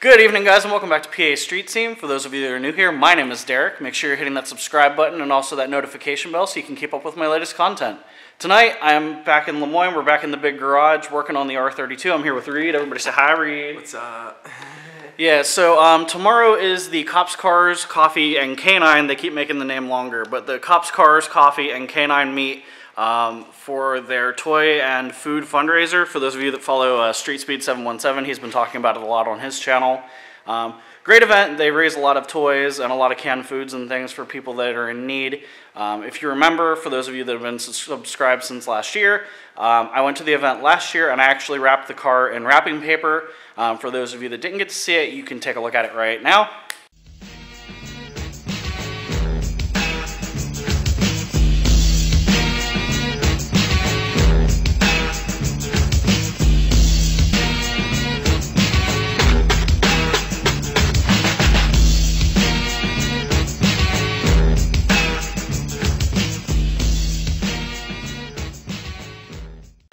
Good evening, guys, and welcome back to PA Street Team. For those of you that are new here, my name is Derek. Make sure you're hitting that subscribe button and also that notification bell so you can keep up with my latest content. Tonight, I'm back in Lemoyne. We're back in the big garage working on the R32. I'm here with Reed. Everybody say hi, Reed. What's up? Yeah, so tomorrow is the Cops Cars Coffee and Canine. They keep making the name longer, but the Cops Cars Coffee and Canine meet for their toy and food fundraiser. For those of you that follow Street Speed 717, he's been talking about it a lot on his channel. Great event. They raise a lot of toys and a lot of canned foods and things for people that are in need. If you remember, for those of you that have been subscribed since last year, I went to the event last year and I actually wrapped the car in wrapping paper. For those of you that didn't get to see it, you can take a look at it right now.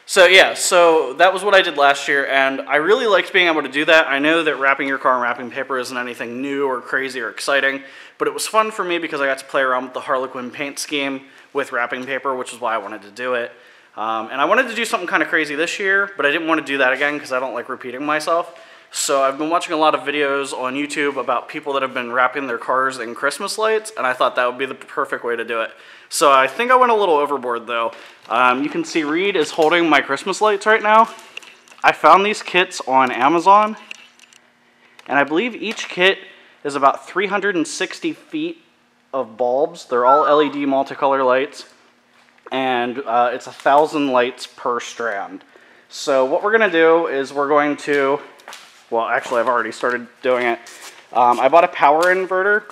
So yeah, so that was what I did last year, and I really liked being able to do that. I know that wrapping your car in wrapping paper isn't anything new or crazy or exciting, but it was fun for me because I got to play around with the Harlequin paint scheme with wrapping paper, which is why I wanted to do it. And I wanted to do something kind of crazy this year, but I didn't want to do that again because I don't like repeating myself. So I've been watching a lot of videos on YouTube about people that have been wrapping their cars in Christmas lights, and I thought that would be the perfect way to do it. So I think I went a little overboard though. You can see Reed is holding my Christmas lights right now. I found these kits on Amazon, and I believe each kit is about 360 feet of bulbs. They're all LED multicolor lights, and it's 1,000 lights per strand. So what we're gonna do is we're going to, well, actually I've already started doing it. I bought a power inverter.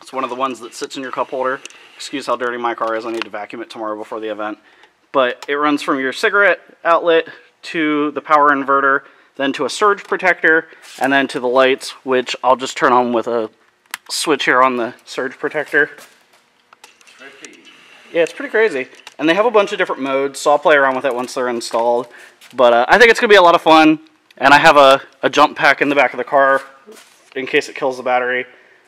It's one of the ones that sits in your cup holder. Excuse how dirty my car is. I need to vacuum it tomorrow before the event. But it runs from your cigarette outlet to the power inverter, then to a surge protector, and then to the lights, which I'll just turn on with a switch here on the surge protector. Yeah, it's pretty crazy. And they have a bunch of different modes, so I'll play around with it once they're installed. But I think it's going to be a lot of fun. And I have a jump pack in the back of the car in case it kills the battery.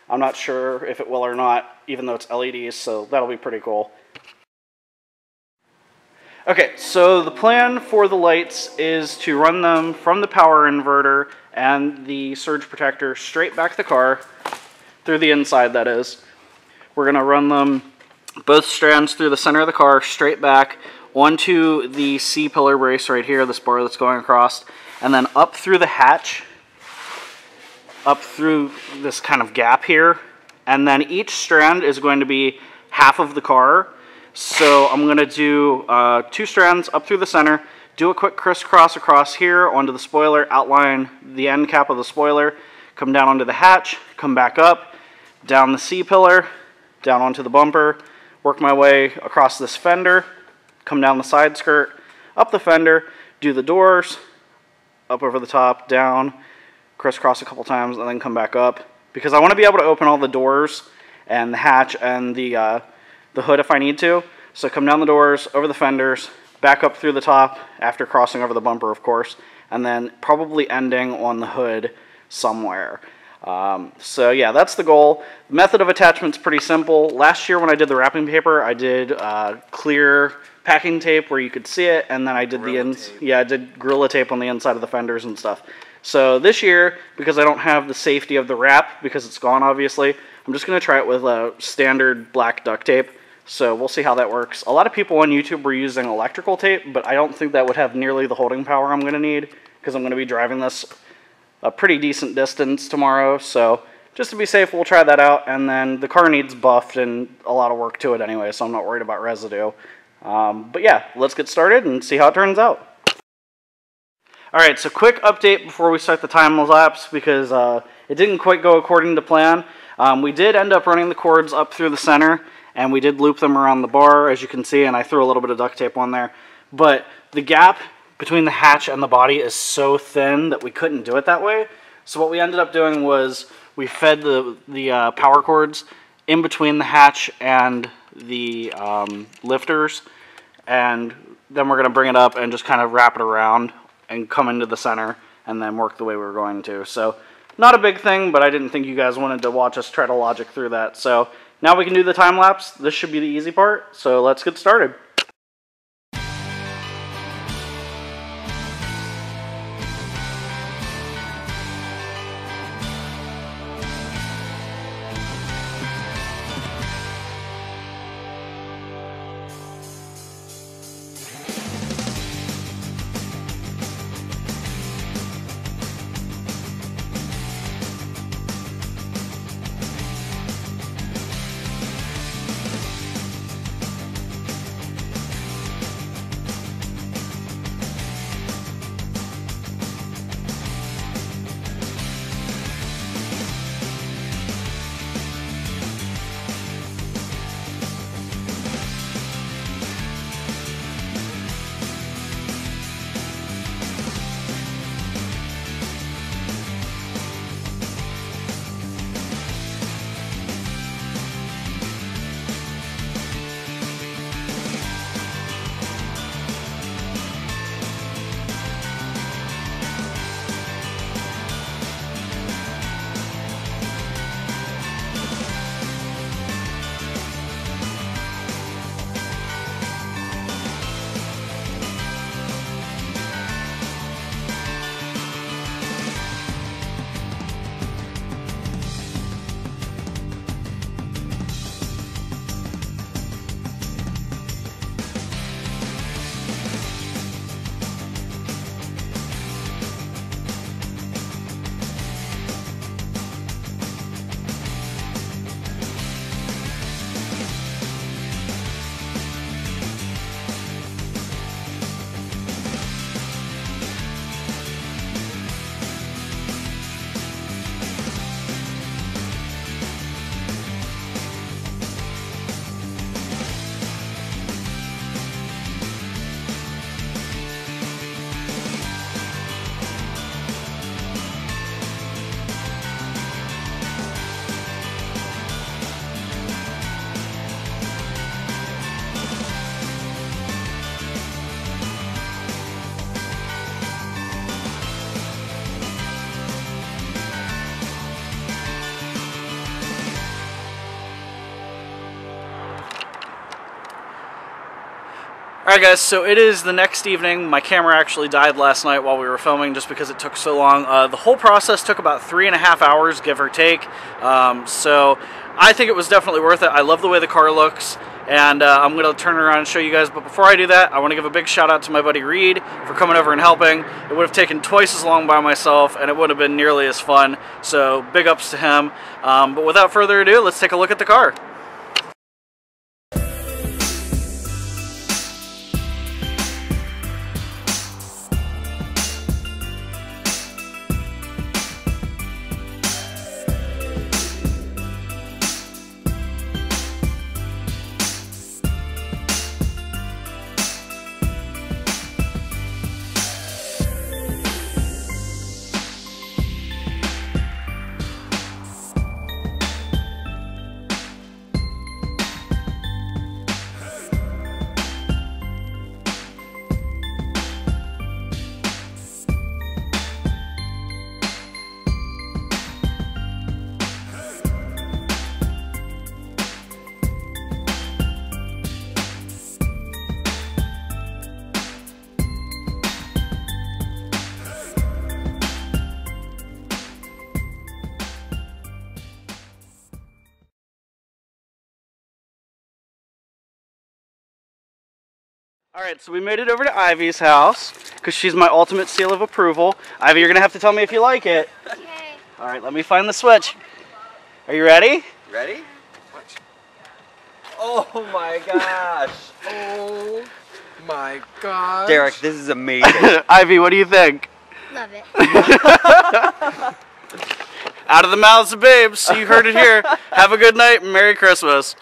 I'm not sure if it will or not, even though it's LEDs, so that'll be pretty cool. Okay, so the plan for the lights is to run them from the power inverter and the surge protector straight back the car, through the inside that is. We're going to run them both strands through the center of the car, straight back, onto the C-pillar brace right here, this bar that's going across, and then up through the hatch, up through this kind of gap here, and then each strand is going to be half of the car. So I'm going to do 2 strands up through the center, do a quick crisscross across here onto the spoiler, outline the end cap of the spoiler, come down onto the hatch, come back up, down the C-pillar, down onto the bumper, work my way across this fender, come down the side skirt, up the fender, do the doors, up over the top, down, crisscross a couple times, and then come back up. Because I want to be able to open all the doors and the hatch and the hood if I need to. So come down the doors, over the fenders, back up through the top after crossing over the bumper, of course, and then probably ending on the hood somewhere. So yeah, that's the goal. The method of attachment's pretty simple. Last year when I did the wrapping paper, I did clear packing tape where you could see it, and then I did I did Gorilla Tape on the inside of the fenders and stuff. So this year, because I don't have the safety of the wrap, because it's gone obviously, I'm just going to try it with standard black duct tape. So we'll see how that works. A lot of people on YouTube were using electrical tape, but I don't think that would have nearly the holding power I'm going to need, because I'm going to be driving this a pretty decent distance tomorrow. So just to be safe, we'll try that out. And then the car needs buffed and a lot of work to it anyway, so I'm not worried about residue. But yeah, let's get started and see how it turns out. Alright, so quick update before we start the time lapse, because it didn't quite go according to plan. We did end up running the cords up through the center, and we did loop them around the bar, as you can see, and I threw a little bit of duct tape on there. But the gap between the hatch and the body is so thin that we couldn't do it that way. So what we ended up doing was we fed the power cords in between the hatch and the lifters, and then we're going to bring it up and just kind of wrap it around and come into the center and then work the way we were going to. So Not a big thing, but I didn't think you guys wanted to watch us try to logic through that. So now we can do the time lapse. This should be the easy part, so let's get started. Alright guys, so it is the next evening. My camera actually died last night while we were filming just because it took so long. The whole process took about 3.5 hours, give or take. So I think it was definitely worth it. I love the way the car looks, and I'm going to turn around and show you guys. But before I do that, I want to give a big shout out to my buddy Reed for coming over and helping. It would have taken twice as long by myself, and it would have been nearly as fun. So big ups to him. But without further ado, let's take a look at the car. Alright, so we made it over to Ivy's house, because she's my ultimate seal of approval. Ivy, you're going to have to tell me if you like it. Okay. Alright, let me find the switch. Are you ready? Ready? Watch. Oh my gosh. Oh my gosh. Derek, this is amazing. Ivy, what do you think? Love it. Out of the mouths of babes, so you heard it here. Have a good night and Merry Christmas.